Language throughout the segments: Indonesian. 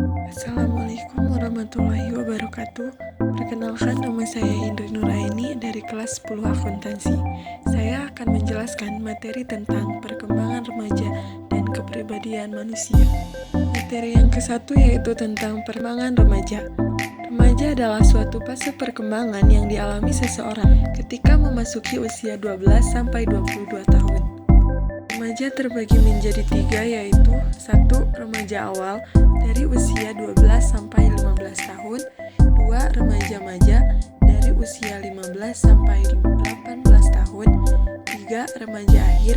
Assalamualaikum warahmatullahi wabarakatuh. Perkenalkan, nama saya Indri Nuraini dari kelas 10 akuntansi. Saya akan menjelaskan materi tentang perkembangan remaja dan kepribadian manusia. Materi yang ke-1 yaitu tentang perkembangan remaja. Remaja adalah suatu fase perkembangan yang dialami seseorang ketika memasuki usia 12-22 tahun. Remaja terbagi menjadi 3, yaitu 1. Remaja awal dari usia 12-15 tahun, 2. Remaja-maja dari usia 15-18 tahun, 3. Remaja akhir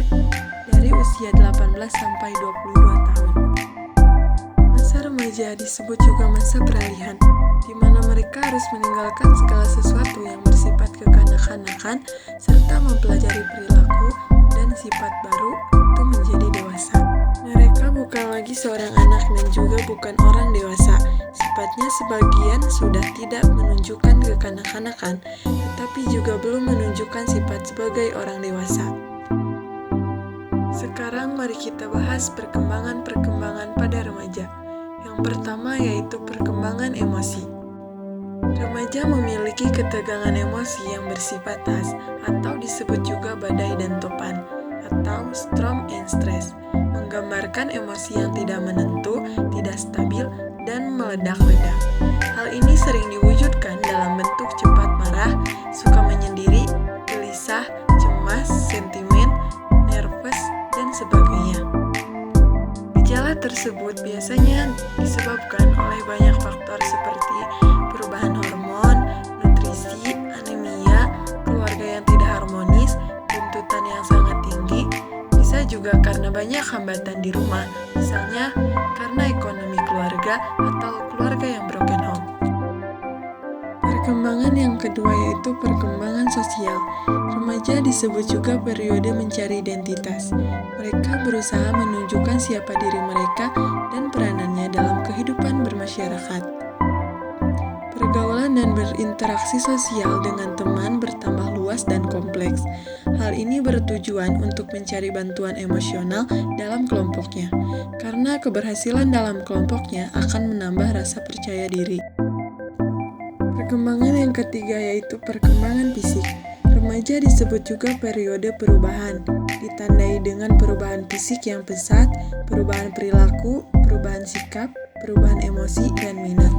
dari usia 18-22 tahun. Masa remaja disebut juga masa peralihan, di mana mereka harus meninggalkan segala sesuatu yang bersifat kekanak-kanakan serta mempelajari perilaku dan sifat baru untuk menjadi dewasa. Mereka bukan lagi seorang anak dan juga bukan orang dewasa. Sifatnya sebagian sudah tidak menunjukkan kekanak-kanakan, tetapi juga belum menunjukkan sifat sebagai orang dewasa. Sekarang mari kita bahas perkembangan-perkembangan pada remaja. Yang pertama yaitu perkembangan emosi. Remaja memiliki ketegangan emosi yang bersifat khas atau disebut juga badai dan topan atau storm and stress, menggambarkan emosi yang tidak menentu, tidak stabil, dan meledak-ledak. Hal ini sering diwujudkan dalam bentuk cepat marah, suka menyendiri, gelisah, cemas, sentimen, nervous, dan sebagainya. Gejala tersebut biasanya disebabkan oleh banyak faktor seperti perubahan hormon, nutrisi, anemia, keluarga yang tidak harmonis, tuntutan yang sangat tinggi, bisa juga karena banyak hambatan di rumah, misalnya karena ekonomi keluarga atau keluarga yang broken home. Perkembangan yang kedua yaitu perkembangan sosial. Remaja disebut juga periode mencari identitas. Mereka berusaha menunjukkan siapa diri mereka dan peranannya dalam kehidupan bermasyarakat. Pergaulan dan berinteraksi sosial dengan teman bertambah luas dan kompleks. Hal ini bertujuan untuk mencari bantuan emosional dalam kelompoknya, karena keberhasilan dalam kelompoknya akan menambah rasa percaya diri. Perkembangan yang ketiga yaitu perkembangan fisik. Remaja disebut juga periode perubahan, ditandai dengan perubahan fisik yang pesat, perubahan perilaku, perubahan sikap, perubahan emosi, dan minat.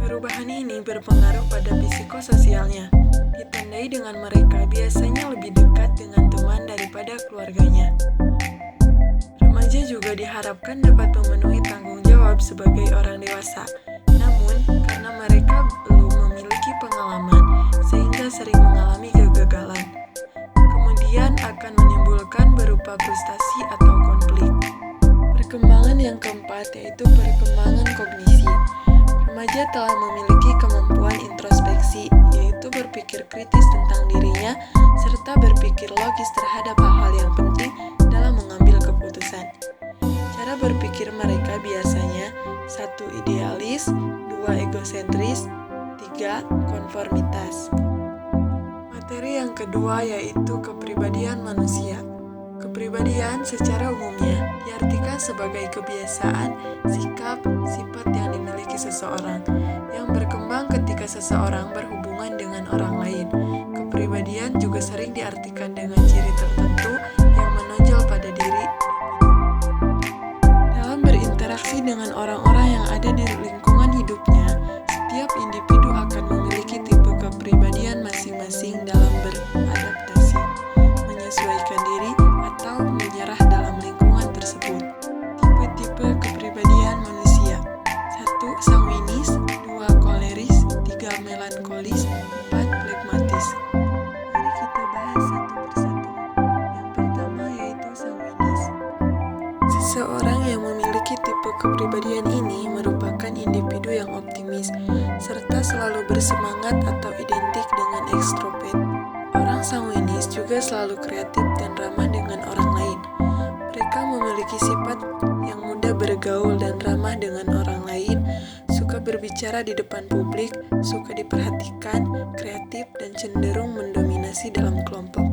Perubahan ini berpengaruh pada psikososialnya, ditandai dengan mereka biasanya lebih dekat dengan teman daripada keluarganya. Remaja juga diharapkan dapat memenuhi tanggung jawab sebagai orang dewasa, namun karena mereka belum memiliki pengalaman, sehingga sering mengalami kegagalan. Kemudian akan menimbulkan berupa frustasi atau konflik. Perkembangan yang keempat yaitu perkembangan kognisi. Remaja telah memiliki kemampuan introspeksi, yaitu berpikir kritis tentang dirinya, serta berpikir logis terhadap hal-hal yang penting dalam mengambil keputusan. Cara berpikir mereka biasanya 1. Idealis, 2. Egosentris, 3. Konformitas. Materi yang kedua yaitu kepribadian manusia. Kepribadian secara umumnya diartikan sebagai kebiasaan, sikap, sifat yang dimiliki seseorang yang berkembang ketika seseorang berhubungan dengan orang lain. Kepribadian juga sering diartikan dengan ciri tertentu yang menonjol pada diri. Dalam berinteraksi dengan orang-orang yang ada di lingkungan hidupnya, setiap individu akan memiliki tipe kepribadian masing-masing dalam beradaptasi, menyesuaikan diri, atau menyerah dalam lingkungan tersebut. Tipe-tipe kepribadian manusia: 1. Sanguinis, 2. Koleris, 3. Melankolis, 4. Flegmatis. Mari kita bahas satu persatu. Yang pertama yaitu sanguinis. Seseorang yang memiliki tipe kepribadian ini merupakan individu yang optimis, serta selalu bersemangat atau identik dengan ekstrovert. Orang sanguinis juga selalu kreatif dan ramah dengan orang lain. Mereka memiliki sifat yang mudah bergaul dan ramah dengan orang lain, suka berbicara di depan publik, suka diperhatikan, kreatif, dan cenderung mendominasi dalam kelompok.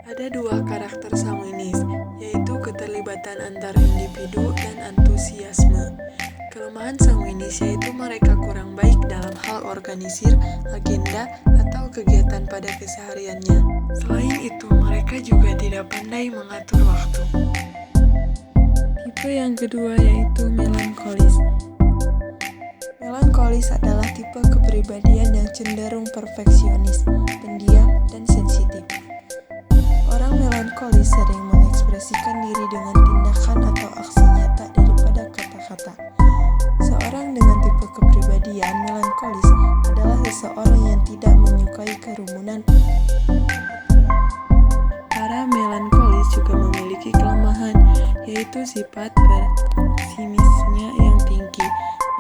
Ada 2 karakter sanguinis, yaitu keterlibatan antar individu dan antusiasme. Kelemahan sanguinis yaitu mereka kurang baik dalam hal organisir, agenda, atau kegiatan pada kesehariannya. Selain itu, mereka juga tidak pandai mengatur waktu. Tipe yang kedua yaitu melankolis. Melankolis adalah tipe kepribadian yang cenderung perfeksionis, pendiam, dan sensitif. Orang melankolis sering mengekspresikan diri dengan tindakan atau aksi nyata daripada kata-kata. Seorang dengan tipe kepribadian melankolis adalah seseorang yang tidak menyukai kerumunan. Para melankolis juga memiliki kelemahan, yaitu sifat pesimisnya yang tinggi.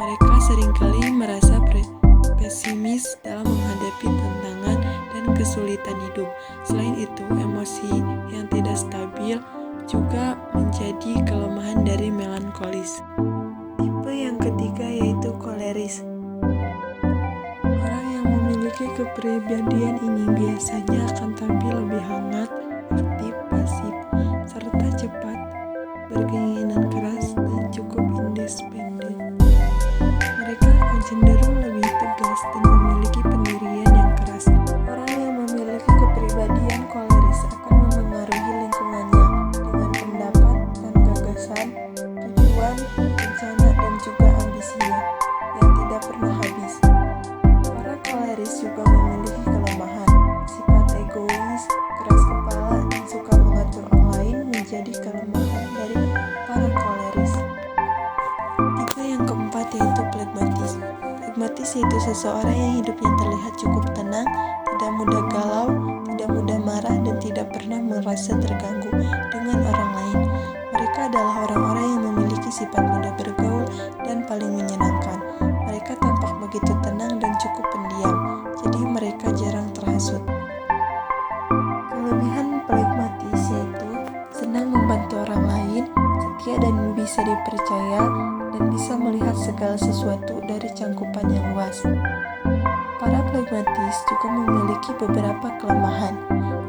Mereka seringkali merasa pesimis dalam menghadapi tantangan dan kesulitan hidup. Selain itu, emosi yang tidak stabil juga menjadi kelemahan dari melankolis. Tipe yang ketiga yaitu koleris. Orang yang memiliki kepribadian ini biasanya akan tampil lebih hangat, aktif, pasif, serta cepat, berkeinginan keras, dan cukup independen. Mereka akan cenderung lebih tegas dan memiliki pendirian yang keras. Orang yang memiliki kepribadian koleris akan memengaruhi lingkungannya dengan pendapat dan gagasan, tujuan, rencana, dan juga ambisinya yang tidak pernah habis. Para koleris juga memiliki kelemahan, sifat egois, keras kepala, dan suka mengatur orang lain menjadi kelemahan dari para koleris. Tipe yang keempat yaitu flegmatis. Flegmatis yaitu seseorang yang hidupnya terlihat cukup tenang, tidak mudah galau, tidak mudah marah, dan tidak pernah merasa terganggu dengan orang lain. Mereka adalah orang-orang yang memiliki sifat mudah bergaul dan paling menyenangkan. Mereka tampak begitu tenang dan cukup pendiam, jadi mereka jarang terhasut. Kelebihan flegmatis yaitu senang membantu orang lain, setia dan bisa dipercaya, dan bisa melihat segala sesuatu dari cangkupan yang luas. Para flegmatis juga memiliki beberapa kelemahan,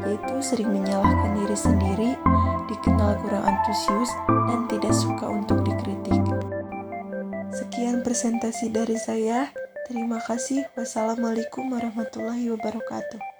yaitu sering menyalahkan diri sendiri, dikenal kurang antusius, dan tidak suka untuk dikritik. Sekian presentasi dari saya. Terima kasih. Wassalamualaikum warahmatullahi wabarakatuh.